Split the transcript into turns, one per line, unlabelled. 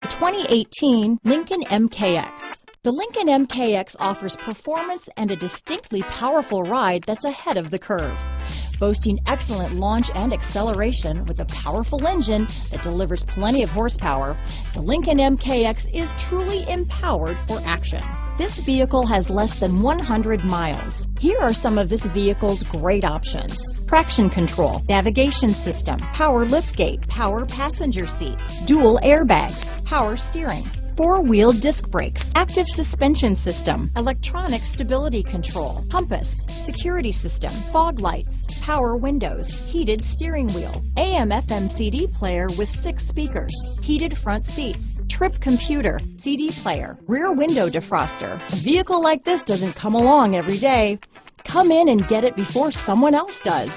The 2018 Lincoln MKX. The Lincoln MKX offers performance and a distinctly powerful ride that's ahead of the curve. Boasting excellent launch and acceleration with a powerful engine that delivers plenty of horsepower, the Lincoln MKX is truly empowered for action. This vehicle has less than 100 miles. Here are some of this vehicle's great options: traction control, navigation system, power liftgate, power passenger seat, dual airbags, power steering, four-wheel disc brakes, active suspension system, electronic stability control, compass, security system, fog lights, power windows, heated steering wheel, AM/FM CD player with 6 speakers, heated front seats, trip computer, CD player, rear window defroster. A vehicle like this doesn't come along every day. Come in and get it before someone else does.